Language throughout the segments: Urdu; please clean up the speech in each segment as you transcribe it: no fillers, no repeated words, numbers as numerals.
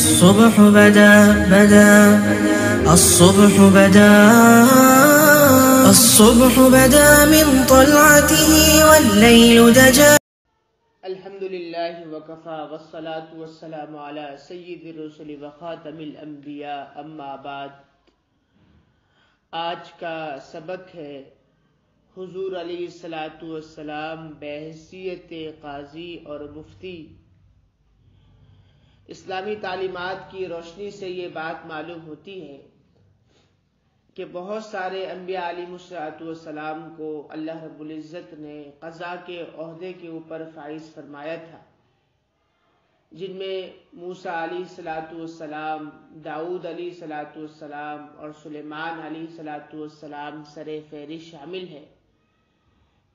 الصبح بدا الصبح بدا من طلعته والليل دجا. الحمد للہ وکفا والصلاة والسلام علی سید الرسل وخاتم الانبیاء اما بعد. آج کا سبق ہے حضور علیہ الصلاۃ والسلام بحیثیت قاضی اور مفتی. اسلامی تعلیمات کی روشنی سے یہ بات معلوم ہوتی ہے کہ بہت سارے انبیاء علیہ الصلاۃ والسلام کو اللہ رب العزت نے قضاء کے عہدے کے اوپر فائز فرمایا تھا، جن میں موسیٰ علیہ الصلاۃ والسلام، داؤد علیہ الصلاۃ والسلام اور سلیمان علیہ الصلاۃ والسلام سر فہرست شامل ہے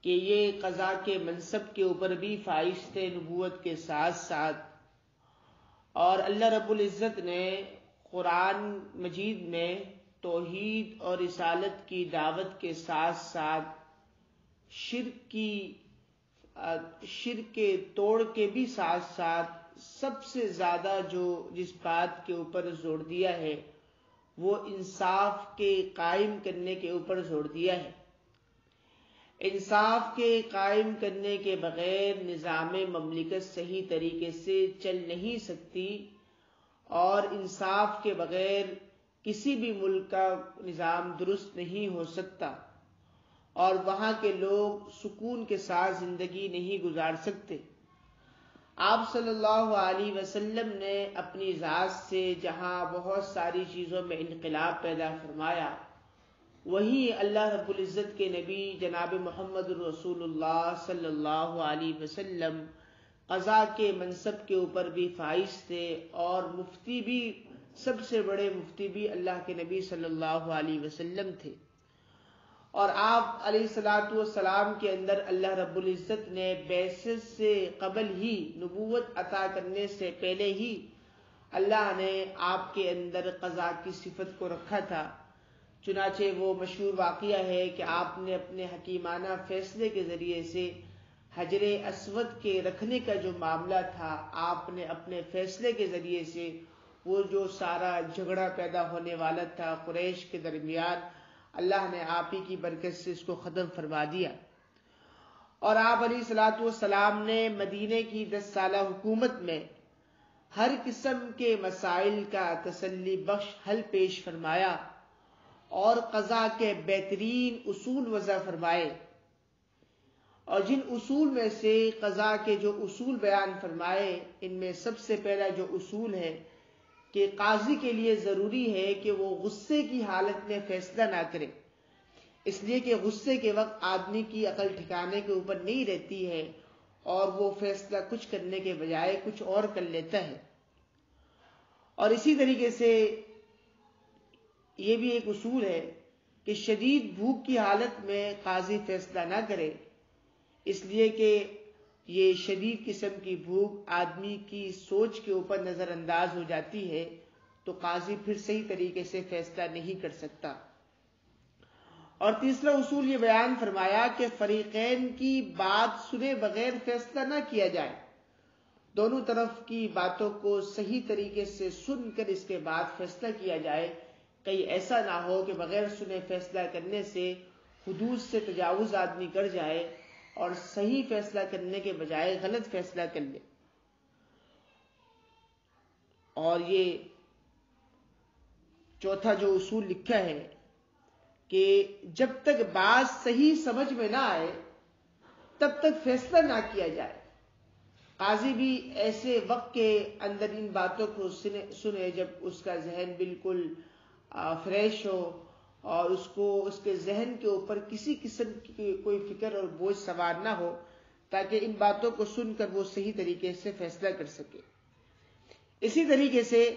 کہ یہ قضاء کے منصب کے اوپر بھی فائز تھے نبوت کے ساتھ ساتھ. اور اللہ رب العزت نے قرآن مجید میں توحید اور رسالت کی دعوت کے ساتھ ساتھ شرک کے توڑ کے بھی ساتھ ساتھ سب سے زیادہ جس بات کے اوپر زور دیا ہے وہ انصاف کے قائم کرنے کے اوپر زور دیا ہے. انصاف کے قائم کرنے کے بغیر نظام مملکت صحیح طریقے سے چل نہیں سکتی، اور انصاف کے بغیر کسی بھی ملک کا نظام درست نہیں ہو سکتا، اور وہاں کے لوگ سکون کے ساتھ زندگی نہیں گزار سکتے. آپ صلی اللہ علیہ وسلم نے اپنی ذات سے جہاں بہت ساری چیزوں میں انقلاب پیدا فرمایا، وہی اللہ رب العزت کے نبی جناب محمد رسول اللہ صلی اللہ علیہ وسلم قضاء کے منصب کے اوپر بھی فائز تھے، اور مفتی بھی، سب سے بڑے مفتی بھی اللہ کے نبی صلی اللہ علیہ وسلم تھے. اور آپ علیہ الصلاۃ والسلام کے اندر اللہ رب العزت نے بعثت سے قبل ہی، نبوت عطا کرنے سے پہلے ہی اللہ نے آپ کے اندر قضاء کی صفت کو رکھا تھا. چنانچہ وہ مشہور واقعہ ہے کہ آپ نے اپنے حکیمانہ فیصلے کے ذریعے سے حجر اسود کے رکھنے کا جو معاملہ تھا، آپ نے اپنے فیصلے کے ذریعے سے وہ جو سارا جھگڑا پیدا ہونے والا تھا قریش کے درمیان، اللہ نے آپ ہی کی برکت سے اس کو ختم فرما دیا. اور آپ علیہ الصلاۃ والسلام نے مدینے کی 10 سالہ حکومت میں ہر قسم کے مسائل کا تسلی بخش حل پیش فرمایا، اور قضاء کے بہترین اصول وضع فرمائے. اور جن اصول میں سے قضاء کے جو اصول بیان فرمائے، ان میں سب سے پہلا جو اصول ہے کہ قاضی کے لیے ضروری ہے کہ وہ غصے کی حالت میں فیصلہ نہ کرے، اس لیے کہ غصے کے وقت آدمی کی عقل ٹھکانے کے اوپر نہیں رہتی ہے، اور وہ فیصلہ کچھ کرنے کے بجائے کچھ اور کر لیتا ہے. اور اسی طریقے سے یہ بھی ایک اصول ہے کہ شدید بھوک کی حالت میں قاضی فیصلہ نہ کرے، اس لیے کہ یہ شدید قسم کی بھوک آدمی کی سوچ کے اوپر نظر انداز ہو جاتی ہے، تو قاضی پھر صحیح طریقے سے فیصلہ نہیں کر سکتا. اور تیسرا اصول یہ بیان فرمایا کہ فریقین کی بات سنے بغیر فیصلہ نہ کیا جائے، دونوں طرف کی باتوں کو صحیح طریقے سے سن کر اس کے بعد فیصلہ کیا جائے. کہیں ایسا نہ ہو کہ بغیر سنے فیصلہ کرنے سے حدود سے تجاوز آدمی کر جائے اور صحیح فیصلہ کرنے کے بجائے غلط فیصلہ کر لے. اور یہ چوتھا جو اصول لکھا ہے کہ جب تک بات صحیح سمجھ میں نہ آئے تب تک فیصلہ نہ کیا جائے. قاضی بھی ایسے وقت کے اندر ان باتوں کو سنے جب اس کا ذہن بالکل فریش ہو، اور اس کے ذہن کے اوپر کسی قسم کی کوئی فکر اور بوجھ سوار نہ ہو، تاکہ ان باتوں کو سن کر وہ صحیح طریقے سے فیصلہ کر سکے. اسی طریقے سے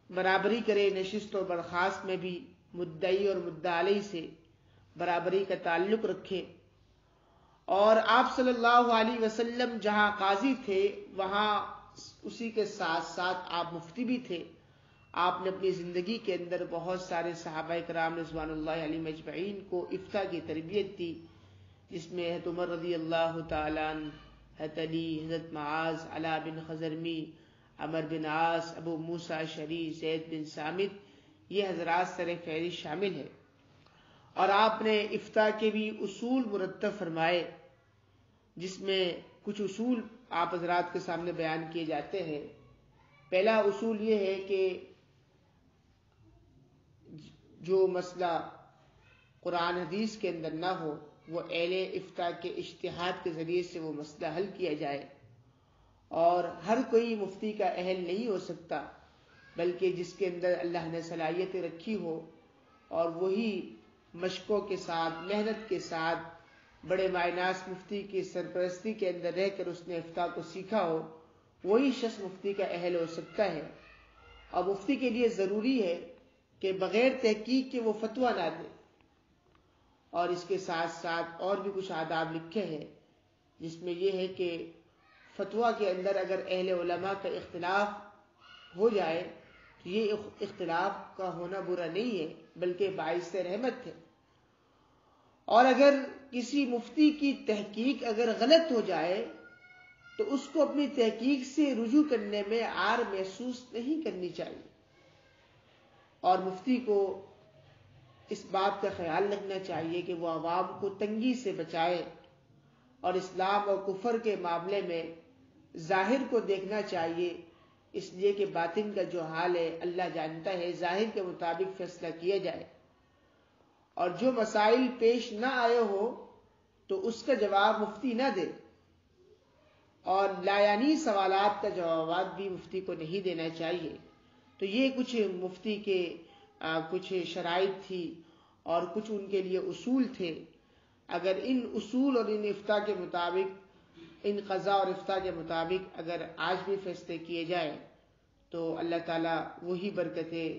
برابری کرے، نشست اور برخاست میں بھی مدعی اور مدعا علیہ سے برابری کا تعلق رکھے. اور آپ صلی اللہ علیہ وسلم جہاں قاضی تھے وہاں اسی کے ساتھ ساتھ آپ مفتی بھی تھے. آپ نے اپنی زندگی کے اندر بہت سارے صحابہ کرام رضوان اللہ علیہم اجمعین کو افتاء کی تربیت دی، جس میں حضرت عمر رضی اللہ تعالیٰ عنہ، حضرت علی، حضرت معاذ، علا بن خزرمی، عمر بن عاص، ابو موسیٰ اشعری، زید بن ثابت، یہ حضرات سر فہرست شامل ہے۔ اور آپ نے افتاء کے بھی اصول مرتب فرمائے، جس میں کچھ اصول آپ حضرات کے سامنے بیان کیے جاتے ہیں۔ پہلا اصول یہ ہے کہ جو مسئلہ قرآن حدیث کے اندر نہ ہو، وہ اہل افتاء کے اجتہاد کے ذریعے سے وہ مسئلہ حل کیا جائے۔ اور ہر کوئی مفتی کا اہل نہیں ہو سکتا، بلکہ جس کے اندر اللہ نے صلاحیت رکھی ہو اور وہی مشقوں کے ساتھ، محنت کے ساتھ، بڑے معناس مفتی کی سرپرستی کے اندر رہ کر اس نے افتاء کو سیکھا ہو، وہی شخص مفتی کا اہل ہو سکتا ہے۔ اور مفتی کے لیے ضروری ہے کہ بغیر تحقیق کے وہ فتویٰ نہ دے۔ اور اس کے ساتھ ساتھ اور بھی کچھ آداب لکھے ہیں، جس میں یہ ہے کہ فتویٰ کے اندر اگر اہل علماء کا اختلاف ہو جائے تو یہ اختلاف کا ہونا برا نہیں ہے، بلکہ باعث رحمت ہے۔ اور اگر کسی مفتی کی تحقیق اگر غلط ہو جائے تو اس کو اپنی تحقیق سے رجوع کرنے میں عار محسوس نہیں کرنی چاہیے، اور مفتی کو اس بات کا خیال رکھنا چاہیے کہ وہ عوام کو تنگی سے بچائے، اور اسلام اور کفر کے معاملے میں ظاہر کو دیکھنا چاہیے، اس لیے کہ باطن کا جو حال ہے اللہ جانتا ہے، ظاہر کے مطابق فیصلہ کیا جائے۔ اور جو مسائل پیش نہ آئے ہو تو اس کا جواب مفتی نہ دے، اور لایعنی سوالات کا جوابات بھی مفتی کو نہیں دینا چاہیے۔ تو یہ کچھ مفتی کے کچھ شرائط تھی اور کچھ ان کے لیے اصول تھے۔ اگر ان اصول اور ان افتاء کے مطابق، ان قضاء اور افتاء کے مطابق اگر آج بھی فیصلے کیے جائیں تو اللہ تعالیٰ وہی برکتیں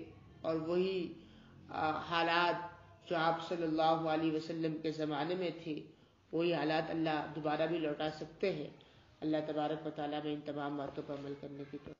اور وہی حالات جو آپ صلی اللہ علیہ وسلم کے زمانے میں تھے، وہی حالات اللہ دوبارہ بھی لوٹا سکتے ہیں۔ اللہ تبارک و تعالیٰ میں ان تمام باتوں پر عمل کرنے کی توفیق